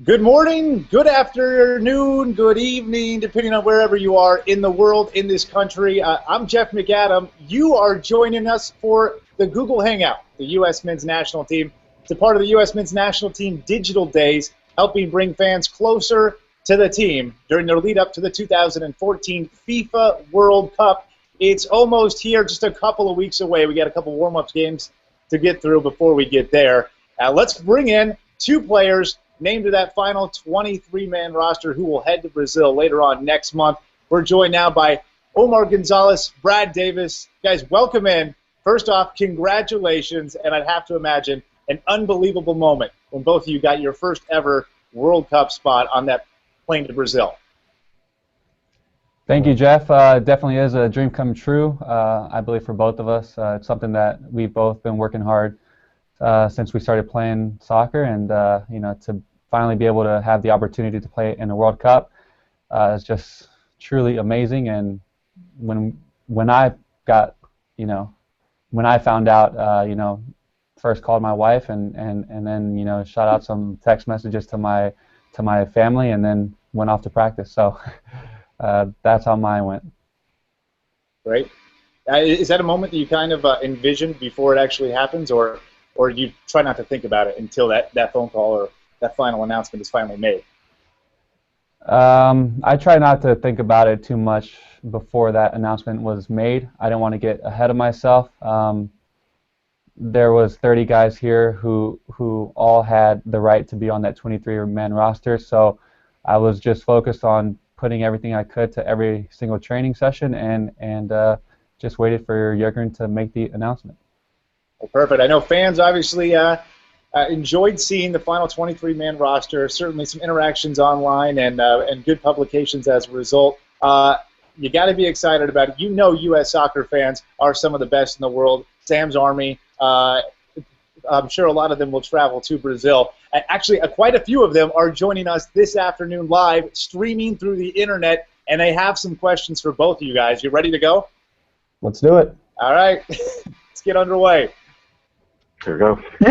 Good morning, good afternoon, good evening, depending on wherever you are in the world, in this country. I'm Jeff McAdam. You are joining us for the Google Hangout, the U.S. men's national team. It's a part of the U.S. men's national team digital days, helping bring fans closer to the team during their lead up to the 2014 FIFA World Cup. It's almost here, just a couple of weeks away. We got a couple warm-up games to get through before we get there. Let's bring in two players named to that final 23-man roster who will head to Brazil later on next month. We're joined now by Omar Gonzalez, Brad Davis. Guys, welcome in. First off, congratulations, and I'd have to imagine an unbelievable moment when both of you got your first ever World Cup spot on that plane to Brazil. Thank you, Jeff. Definitely is a dream come true, I believe, for both of us. It's something that we've both been working hard since we started playing soccer, and to finally be able to have the opportunity to play in the World Cup is just truly amazing. And when I got, when I found out, first called my wife and then shot out some text messages to my family, and then went off to practice. So that's how mine went. Great. Is that a moment that you kind of envisioned before it actually happens, or you try not to think about it until that phone call or that final announcement is finally made? I try not to think about it too much before that announcement was made. I didn't want to get ahead of myself. There was 30 guys here who all had the right to be on that 23-man roster, so I was just focused on putting everything I could to every single training session and just waited for Jurgen to make the announcement. Well, perfect. I know fans obviously enjoyed seeing the final 23-man roster, certainly some interactions online and good publications as a result. You got to be excited about it. U.S. soccer fans are some of the best in the world. Sam's Army, I'm sure a lot of them will travel to Brazil. Actually, quite a few of them are joining us this afternoon live, streaming through the internet, and they have some questions for both of you guys. You ready to go? Let's do it. All right. Let's get underway. Here we go. Yeah!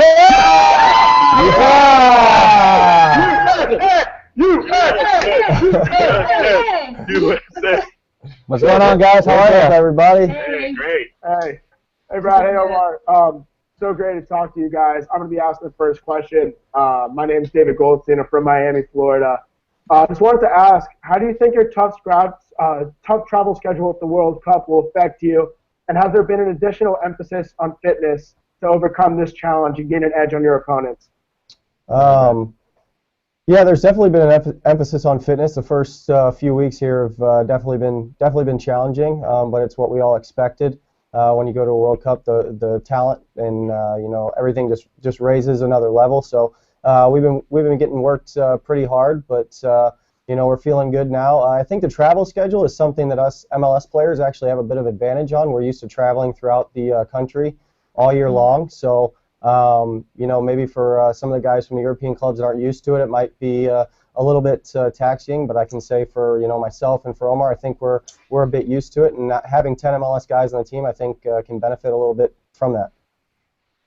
USA! What's going on, guys? How are you, everybody? Hey, great. Hey, Brad. Hey, Omar. So great to talk to you guys. I'm going to be asking the first question. My name is David Goldstein. I'm from Miami, Florida. Just wanted to ask, how do you think your tough travel schedule at the World Cup will affect you, and has there been an additional emphasis on fitness to overcome this challenge and gain an edge on your opponents? Yeah, there's definitely been an emphasis on fitness. The first few weeks here have definitely been challenging, but it's what we all expected. When you go to a World Cup, the talent and everything just raises another level. So we've been getting worked pretty hard, but we're feeling good now. I think the travel schedule is something that us MLS players actually have a bit of advantage on. We're used to traveling throughout the country all year long. So maybe for some of the guys from the European clubs that aren't used to it, it might be a little bit taxing. But I can say for myself and for Omar, I think we're a bit used to it, and having 10 MLS guys on the team, I think can benefit a little bit from that.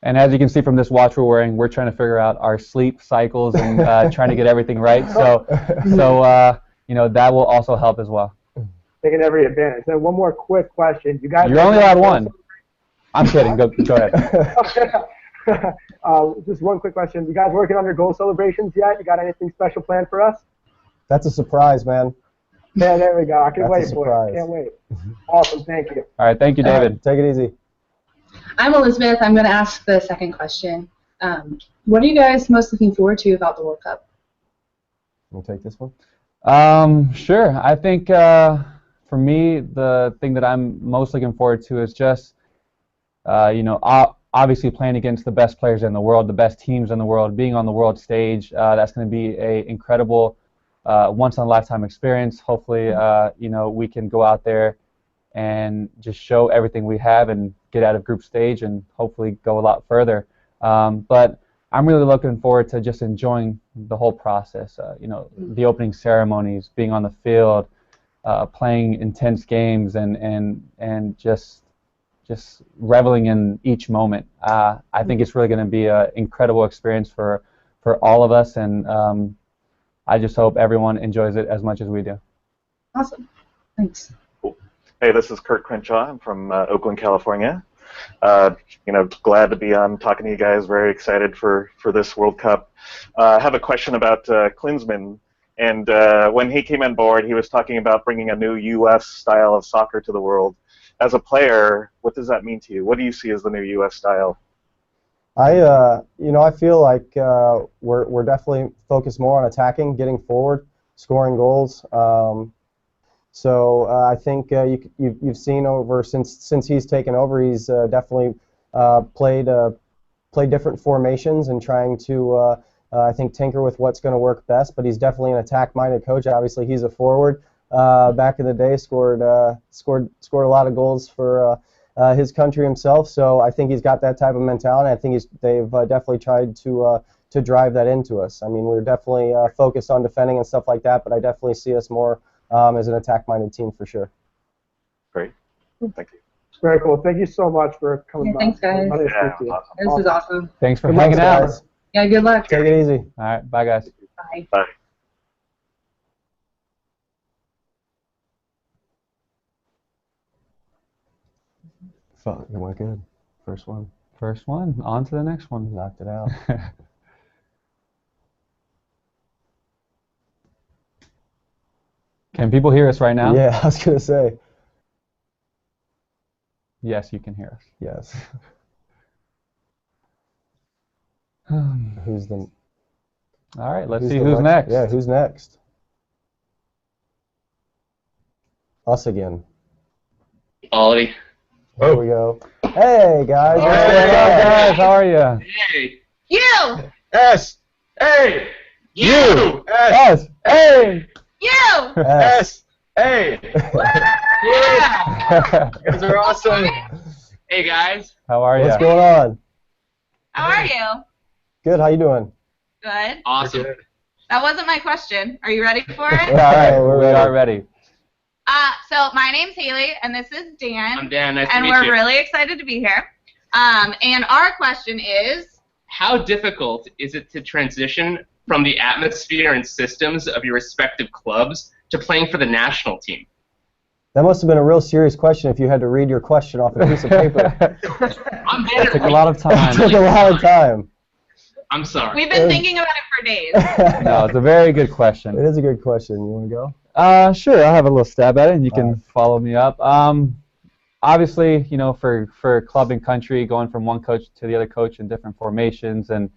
And as you can see from this watch we're wearing, we're trying to figure out our sleep cycles and trying to get everything right. So that will also help as well. Taking every advantage. Then one more quick question. You're only allowed one. I'm kidding. Go ahead. Just one quick question. You guys working on your goal celebrations yet? You got anything special planned for us? That's a surprise, man. Yeah, there we go. I can wait for it. Can't wait. Awesome. Thank you. All right. Thank you, David. Take it easy. I'm Elizabeth. I'm going to ask the second question. What are you guys most looking forward to about the World Cup? We'll take this one. Sure. I think for me, the thing that I'm most looking forward to is just, obviously playing against the best players in the world, the best teams in the world, being on the world stage. That's going to be an incredible once-in-a-lifetime experience. Hopefully, we can go out there and just show everything we have and get out of group stage and hopefully go a lot further. But I'm really looking forward to just enjoying the whole process. The opening ceremonies, being on the field, playing intense games, and just reveling in each moment. I think it's really going to be an incredible experience for all of us, and I just hope everyone enjoys it as much as we do. Awesome. Thanks. Cool. Hey, this is Kurt Crenshaw. I'm from Oakland, California. Glad to be on talking to you guys. Very excited for this World Cup. I have a question about Klinsmann. And when he came on board, he was talking about bringing a new U.S. style of soccer to the world. As a player, what does that mean to you? What do you see as the new U.S. style? I feel like we're definitely focused more on attacking, getting forward, scoring goals. So I think you've seen over since he's taken over, he's definitely played different formations and trying to I think tinker with what's going to work best. But he's definitely an attack-minded coach. Obviously, he's a forward. Back in the day, scored a lot of goals for his country himself. So I think he's got that type of mentality. I think they've definitely tried to drive that into us. I mean, we're definitely focused on defending and stuff like that, but I definitely see us more as an attack-minded team for sure. Great. Thank you. Very cool. Thank you so much for coming by. Thanks, guys. Yeah, awesome. This is awesome. Thanks for hanging out. Guys. Yeah, good luck. Take it easy. All right, bye, guys. Bye. Bye. Fuck, it went good. First one. First one, on to the next one. Knocked it out. Can people hear us right now? Yeah, I was going to say. Yes, you can hear us. Yes. Who's the... All right, let's Who's see the who's next. Yeah, who's next? Us again. Quality. Here we go. Hey, guys. Hey, what's up, guys? How are you? Hey. You! S. A. U. Us. Hey. You! S. A. Yeah! You guys are awesome. Hey, guys. How are you? What's going on? How are you? Good. How you doing? Good. Awesome. That wasn't my question. Are you ready for it? All right, We're we ready. are ready. So my name's Haley, and this is Dan. I'm Dan. Nice to and meet we're you. really excited to be here. And our question is, How difficult is it to transition from the atmosphere and systems of your respective clubs to playing for the national team? That must have been a real serious question if you had to read your question off a piece of paper. I'm bad It took a lot of It time. took a lot of time. I'm sorry. we've been thinking about it for days. No, it's a very good question. It is a good question. You want to go? Sure, I'll have a little stab at it, and you can follow me up. Obviously, for club and country, going from one coach to the other coach in different formations, and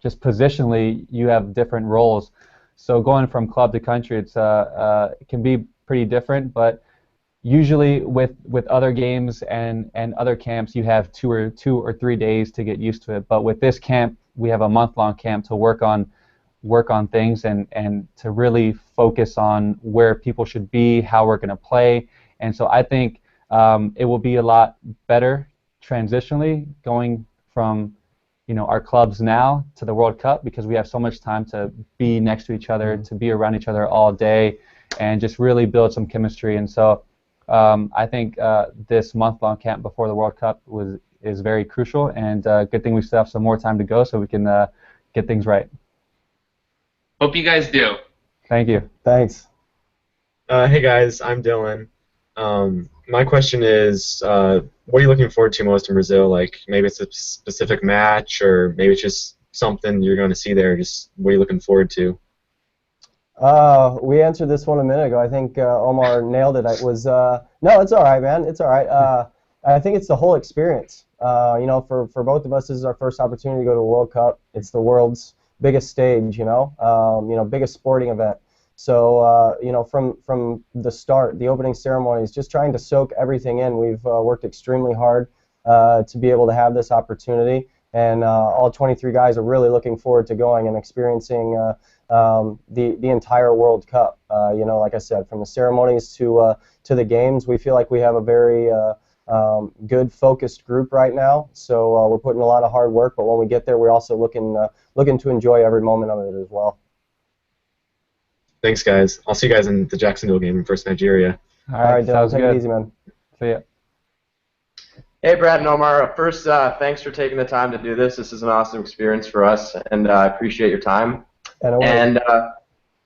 just positionally, you have different roles. So going from club to country, it can be pretty different. But usually, with other games and other camps, you have two or 3 days to get used to it. But with this camp, we have a month-long camp to work on things and to really focus on where people should be, how we're going to play. And so I think it will be a lot better transitionally going from our clubs now to the World Cup, because we have so much time to be next to each other, to be around each other all day, and just really build some chemistry. And so I think this month-long camp before the World Cup is very crucial, and good thing we still have some more time to go so we can get things right. Hope you guys do. Thank you. Thanks. Hey guys, I'm Dylan. My question is, what are you looking forward to most in Brazil? Like maybe it's a specific match, or maybe it's just something you're going to see there. Just what are you looking forward to? We answered this one a minute ago. I think Omar nailed it. It was no, it's all right, man. It's all right. I think it's the whole experience. For both of us, this is our first opportunity to go to a World Cup. It's the world's biggest stage, biggest sporting event. So, from the start, the opening ceremonies, just trying to soak everything in. We've worked extremely hard to be able to have this opportunity, and all 23 guys are really looking forward to going and experiencing the entire World Cup. Like I said, from the ceremonies to the games, we feel like we have a very good, focused group right now. So we're putting a lot of hard work, but when we get there, we're also looking to enjoy every moment of it as well. Thanks, guys. I'll see you guys in the Jacksonville game versus Nigeria. All right, Dylan, sounds take good. it easy, man. See ya. Hey, Brad and Omar. First, thanks for taking the time to do this. This is an awesome experience for us, and I appreciate your time. And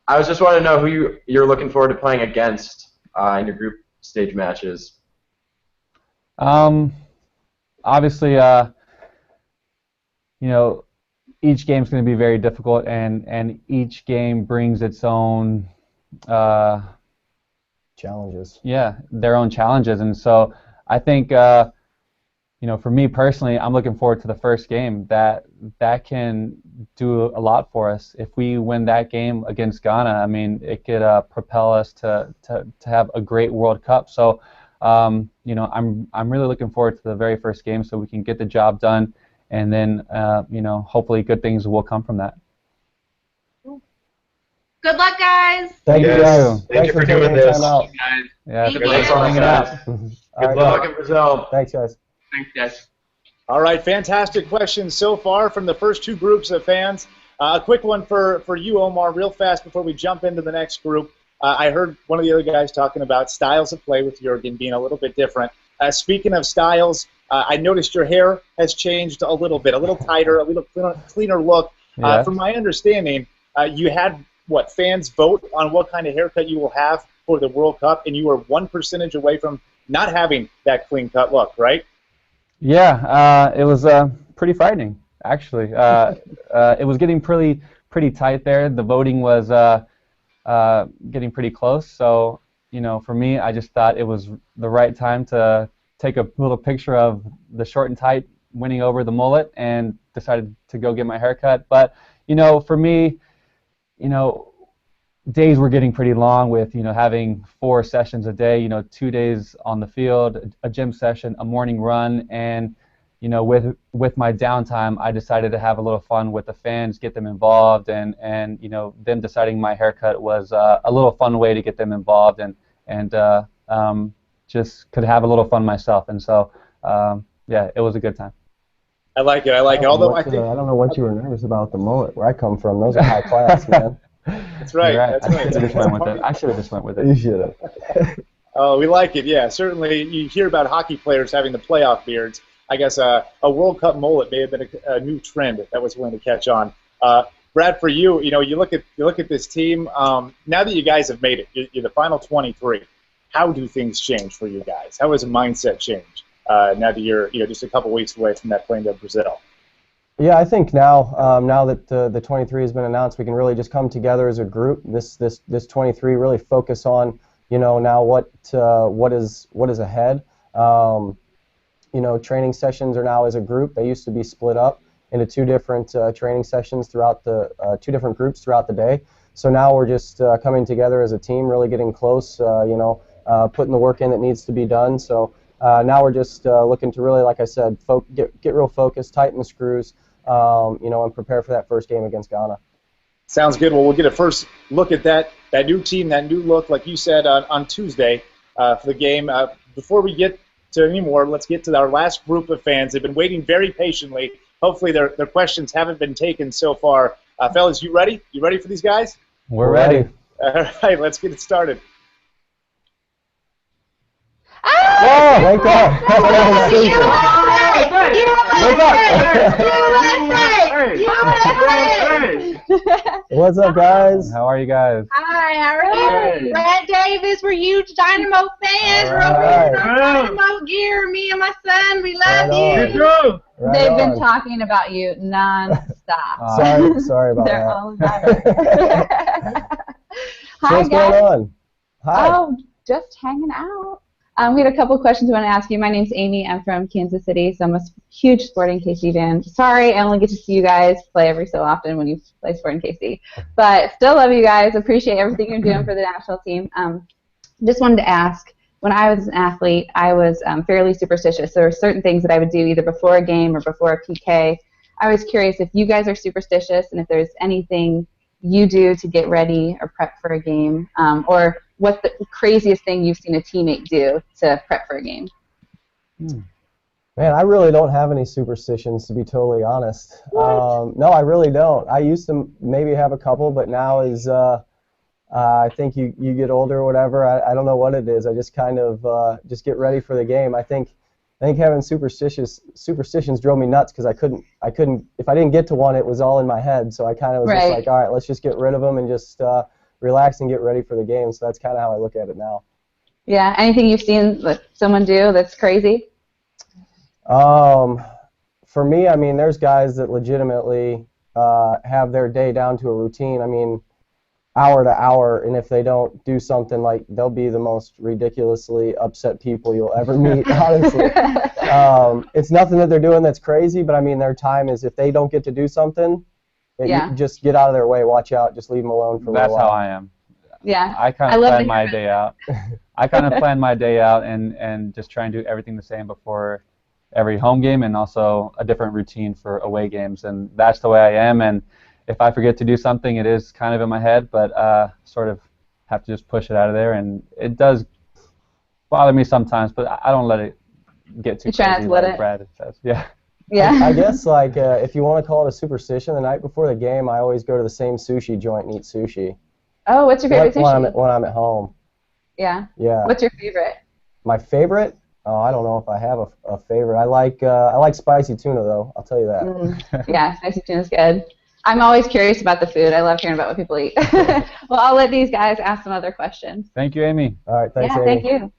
I was just wanting to know who you're looking forward to playing against in your group stage matches. Obviously, each game's going to be very difficult, and each game brings its own challenges. Yeah, their own challenges, and so I think for me personally, I'm looking forward to the first game. That can do a lot for us. If we win that game against Ghana, I mean, it could propel us to have a great World Cup. So, I'm really looking forward to the very first game, so we can get the job done, and then hopefully good things will come from that. Good luck, guys. Thank you guys. Thank you for taking doing the this. time out. Yeah, Thank thanks you. for hanging out. Good luck in Brazil. Thanks, guys. Thanks, guys. All right, fantastic questions so far from the first two groups of fans. A quick one for you, Omar, real fast before we jump into the next group. I heard one of the other guys talking about styles of play with Jurgen being a little bit different. Speaking of styles, I noticed your hair has changed a little bit, a little tighter, a little cleaner look. Yeah. From my understanding, you had, fans vote on what kind of haircut you will have for the World Cup, and you were 1% away from not having that clean-cut look, right? Yeah, it was pretty frightening, actually. It was getting pretty tight there. The voting was getting pretty close. So, for me, I just thought it was the right time to take a little picture of the short and tight winning over the mullet, and decided to go get my haircut. But, for me, days were getting pretty long with, having 4 sessions a day, 2 days on the field, a gym session, a morning run, and, with my downtime, I decided to have a little fun with the fans, get them involved, and them deciding my haircut was a little fun way to get them involved, and just could have a little fun myself. And so, yeah, it was a good time. I like it. Although I think I don't know what you were nervous about the mullet. Where I come from, those are high class, man. That's right. That's right. I should have just went with it. You should have. Oh, we like it. Yeah, certainly. You hear about hockey players having the playoff beards. I guess a World Cup mullet may have been a new trend that was going to catch on. Brad, for you, you look at this team. Now that you guys have made it, you're the final 23. How do things change for you guys? How has the mindset changed now that you're just a couple weeks away from that plane to Brazil? Yeah, I think now that the 23 has been announced, we can really just come together as a group. This 23 really focus on now what is ahead. Training sessions are now as a group. They used to be split up into 2 different training sessions throughout the 2 different groups throughout the day. So now we're just coming together as a team, really getting close. Putting the work in that needs to be done. So now we're just looking to really, like I said, get real focused, tighten the screws, and prepare for that first game against Ghana. Sounds good. Well, we'll get a first look at that new team, that new look, like you said, on Tuesday for the game. Before we get to any more, let's get to our last group of fans. They've been waiting very patiently. Hopefully their questions haven't been taken so far. Fellas, you ready? You ready for these guys? We're ready. All right, let's get it started. Whoa! Wake up! What's up, guys? How are you guys? Hi, how are you? Brad Davis, we're huge Dynamo fans. We're All over right. here in our Dynamo gear. Me and my son, we love Right you. on. Right They've on. been talking about you non-stop. Sorry about They're that. all about it. So Hi, what's guys. going on? Hi. Oh, just hanging out. We had a couple questions I want to ask you. My name's Amy. I'm from Kansas City, so I'm a huge Sporting KC fan. Sorry, I only get to see you guys play every so often when you play Sporting KC. But still love you guys. Appreciate everything you're doing for the national team. Just wanted to ask, when I was an athlete, I was fairly superstitious. There were certain things that I would do either before a game or before a PK. I was curious if you guys are superstitious and if there's anything you do to get ready or prep for a game, or what's the craziest thing you've seen a teammate do to prep for a game? Man, I really don't have any superstitions, to be totally honest. No, I really don't. I used to maybe have a couple, but now as I think you get older or whatever, I don't know what it is. I just kind of just get ready for the game. I think I think having superstitions drove me nuts because I couldn't. If I didn't get to one, it was all in my head. So I kind of was just like, all right, let's just get rid of them and just relax and get ready for the game. So that's kind of how I look at it now. Yeah. Anything you've seen someone do that's crazy? For me, I mean, there's guys that legitimately have their day down to a routine. I mean, hour to hour, and if they don't do something, like, they'll be the most ridiculously upset people you'll ever meet, honestly. It's nothing that they're doing that's crazy, but I mean, their time is, if they don't get to do something, you just get out of their way, watch out, just leave them alone for a little while. That's how I am. Yeah. I kind of plan my day out. I kind of plan my day out and just try and do everything the same before every home game, and also a different routine for away games, and that's the way I am. And if I forget to do something, it is kind of in my head, but sort of have to just push it out of there, and it does bother me sometimes, but I don't let it get too crazy like Brad says. Yeah. Yeah. I guess, like, if you want to call it a superstition, the night before the game, I always go to the same sushi joint and eat sushi. Oh, what's your favorite sushi? When I'm at home. Yeah. Yeah. What's your favorite? My favorite? Oh, I don't know if I have a favorite. I like spicy tuna, though. I'll tell you that. Yeah, spicy tuna's good. I'm always curious about the food. I love hearing about what people eat. Well, I'll let these guys ask some other questions. Thank you, Amy. All right, thanks, Amy. Thank you.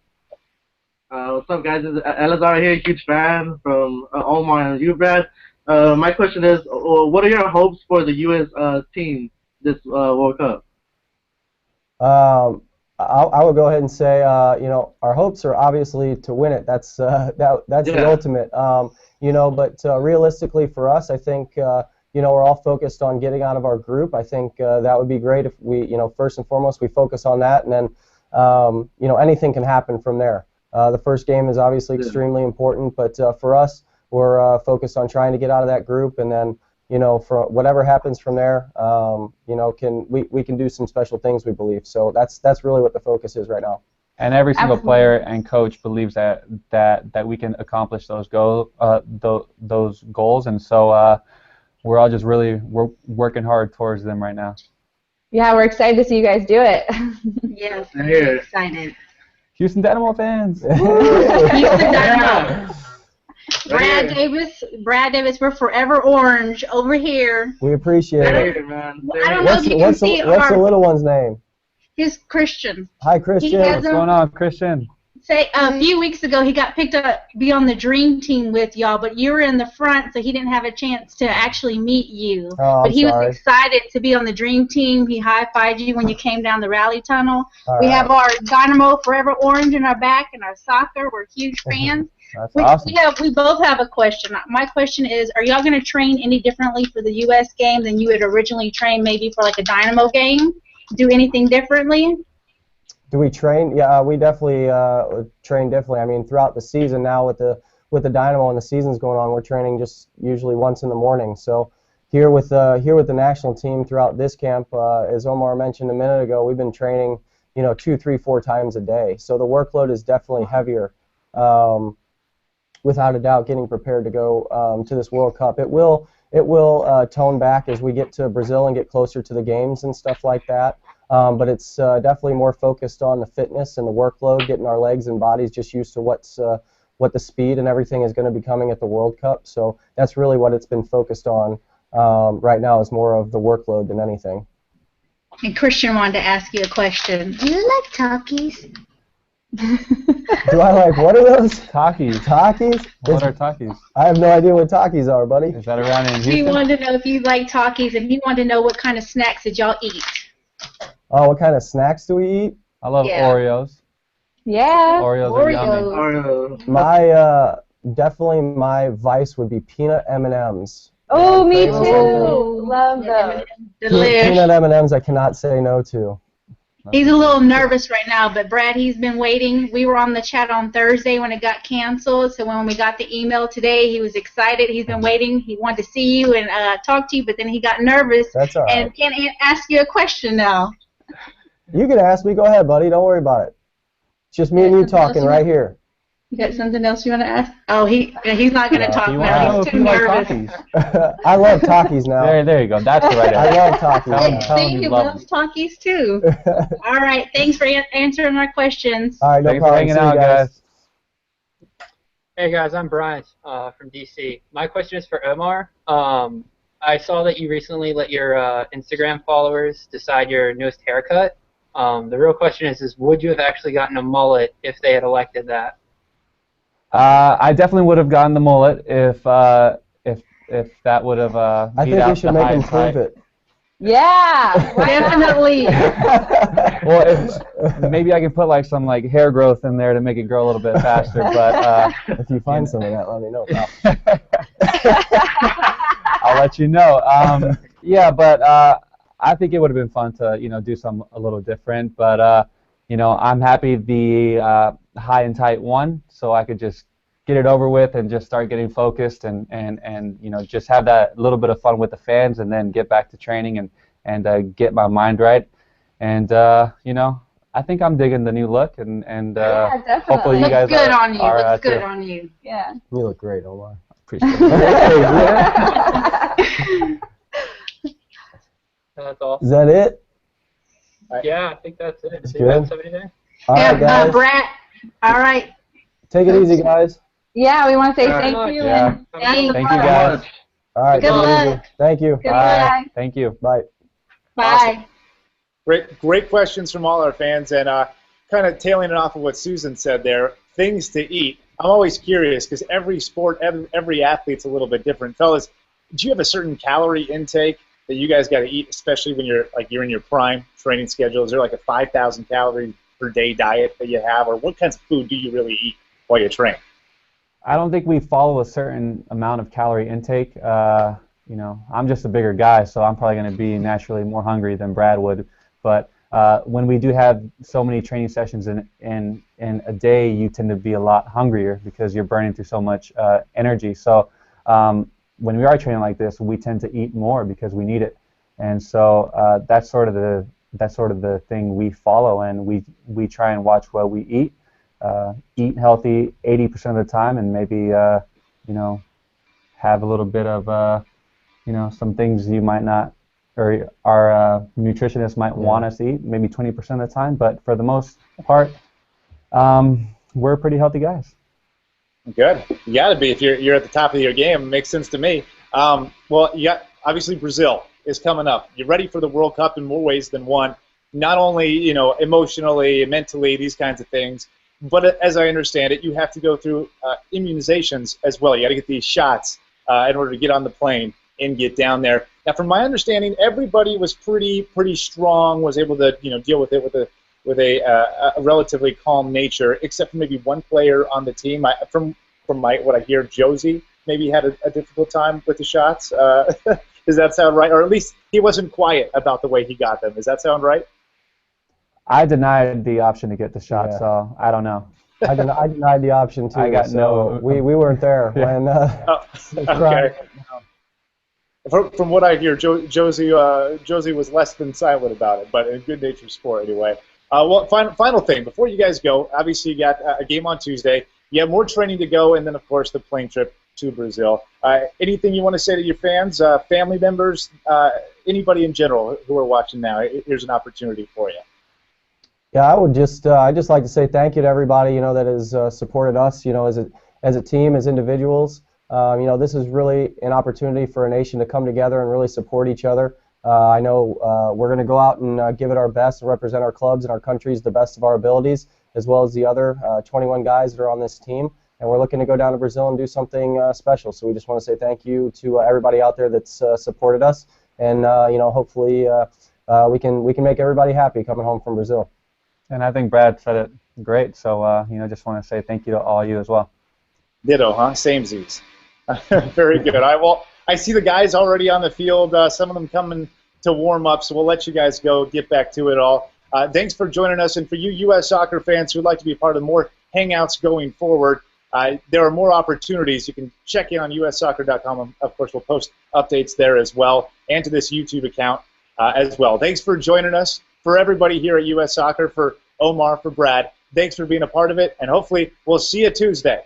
What's up, guys? This is Elazar here, huge fan from Omar and you, Brad. My question is, what are your hopes for the U.S. Team this World Cup? I would go ahead and say, our hopes are obviously to win it. That's the ultimate. But realistically for us, I think, we're all focused on getting out of our group. I think that would be great if we, first and foremost, we focus on that, and then, anything can happen from there. The first game is obviously extremely important, but for us, we're focused on trying to get out of that group, and then, for whatever happens from there, we can do some special things, we believe. So that's really what the focus is right now. And every single player and coach believes that we can accomplish those goals, and so we're all just we're working hard towards them right now. Yeah, we're excited to see you guys do it. Yes, we're excited. Houston Dynamo fans. Houston Dynamo. Brad Davis, we're forever orange over here. We appreciate it. Man. I don't know if you can see what's the little one's name? He's Christian. Hi, Christian. What's going on, Christian? Say a few weeks ago he got picked up to be on the dream team with y'all, but you were in the front, so he didn't have a chance to actually meet you. Oh, but he was excited to be on the dream team. He high-fived you when you came down the rally tunnel. We right. have our Dynamo Forever Orange in our back and our soccer. We're huge fans. That's awesome. We both have a question. My question is, are y'all going to train any differently for the U.S. game than you had originally trained maybe for like a Dynamo game? Do anything differently? Do we train? Yeah, we definitely train differently. I mean, throughout the season now with the Dynamo and the season's going on, we're training just usually once in the morning. So here with the national team throughout this camp, as Omar mentioned a minute ago, we've been training 2, 3, 4 times a day. So the workload is definitely heavier. Without a doubt, getting prepared to go to this World Cup. It will tone back as we get to Brazil and get closer to the games and stuff like that. But it's definitely more focused on the fitness and the workload, getting our legs and bodies just used to what the speed and everything is going to be coming at the World Cup. So that's really what it's been focused on right now, is more of the workload than anything. And Christian wanted to ask you a question. Do you like Takis? Do I like, what are those? Takis. Takis? What are Takis? I have no idea what Takis are, buddy. Is that around in Houston? He wanted to know if you like Takis, and he wanted to know what kind of snacks did y'all eat. Oh, what kind of snacks do we eat? I love Oreos. Yeah. Oreos are yummy. My definitely my vice would be peanut M&Ms. Oh, me too. Love those. Peanut M&Ms I cannot say no to. He's a little nervous right now, but Brad, he's been waiting. We were on the chat on Thursday when it got canceled, so when we got the email today, he was excited. He's been waiting. He wanted to see you and talk to you, but then he got nervous. That's all right. And can't ask you a question now. You can ask me. Go ahead, buddy. Don't worry about it. It's just me and you talking right here. You got something else you want to ask? Oh, he's not going to talk now. He's too nervous. I love Takis now. There you go. That's the right answer. I love Takis. Tell him He you love loves Takis too. All right. Thanks for answering our questions. All right. No Thanks problem. for hanging out, guys. Hey guys, I'm Brian from DC. My question is for Omar. I saw that you recently let your Instagram followers decide your newest haircut. The real question is would you have actually gotten a mullet if they had elected that? I definitely would have gotten the mullet if that would have I beat think out we should the make high him and prove tight. it. Yeah, Definitely. Well, maybe I can put like some like hair growth in there to make it grow a little bit faster. But if you find some of that, let me know. I'll let you know. Yeah, but I think it would have been fun to do something a little different. But I'm happy the high and tight won, so I could just get it over with and just start getting focused and just have that little bit of fun with the fans and then get back to training and get my mind right. And I think I'm digging the new look and Yeah, definitely. hopefully you guys Looks good are, on you. are Looks good too. on you. Yeah. You look great, Omar. Appreciate it. That's awesome. Is that it? Yeah, I think that's it. That's Do you guys good. have anything? All right, guys. Brett. All right. Take it easy, guys. Yeah, we want to say All right. thank you. Yeah. And Thank you guys. All right, Good take it luck. easy. Thank you. Goodbye. Thank you. Bye. Bye. Great questions from all our fans, and kind of tailing it off of what Susan said there. Things to eat. I'm always curious because every sport, every athlete's a little bit different. Fellas, do you have a certain calorie intake that you guys got to eat, especially when you're in your prime training schedule? Is there like a 5,000 calorie per day diet that you have, or what kinds of food do you really eat while you train? I don't think we follow a certain amount of calorie intake. I'm just a bigger guy, so I'm probably going to be naturally more hungry than Brad would. But when we do have so many training sessions in a day, you tend to be a lot hungrier because you're burning through so much energy. So when we are training like this, we tend to eat more because we need it. And so that's sort of the thing we follow, and we try and watch what we eat. Eat healthy 80% of the time, and maybe have a little bit of some things you might not, or our nutritionist might want us to eat, maybe 20% of the time. But for the most part, we're pretty healthy guys. Good. You got to be if you're at the top of your game. It makes sense to me. Well, obviously Brazil is coming up. You're ready for the World Cup in more ways than one. Not only emotionally, mentally, these kinds of things, but as I understand it, you have to go through immunizations as well. You got to get these shots in order to get on the plane and get down there. Now, from my understanding, everybody was pretty strong, was able to deal with it with a relatively calm nature, except for maybe one player on the team. From what I hear, Josie maybe had a difficult time with the shots. Does that sound right? Or at least he wasn't quiet about the way he got them. Does that sound right? I denied the option to get the shot, Yeah. so I don't know. I denied the option too. I got so no. We weren't there when. Okay. From what I hear, Josie was less than silent about it, but in good-natured sport anyway. Well, final thing before you guys go. Obviously, you got a game on Tuesday. You have more training to go, and then of course the plane trip to Brazil. Anything you want to say to your fans, family members, anybody in general who are watching now? Here's an opportunity for you. Yeah, I would I'd just like to say thank you to everybody that has supported us. As a team, as individuals. This is really an opportunity for a nation to come together and really support each other. I know we're going to go out and give it our best and represent our clubs and our countries the best of our abilities, as well as the other 21 guys that are on this team. And we're looking to go down to Brazil and do something special. So we just want to say thank you to everybody out there that's supported us, and hopefully we can make everybody happy coming home from Brazil. And I think Brad said it great. So just want to say thank you to all you as well. Ditto, huh? Samesies. Very good. I see the guys already on the field. Some of them coming to warm up, so we'll let you guys go, get back to it all. Thanks for joining us, and for you U.S. soccer fans who'd like to be a part of more hangouts going forward, there are more opportunities. You can check in on ussoccer.com. Of course, we'll post updates there as well, and to this YouTube account as well. Thanks for joining us. For everybody here at U.S. Soccer, for Omar, for Brad, thanks for being a part of it, and hopefully we'll see you Tuesday.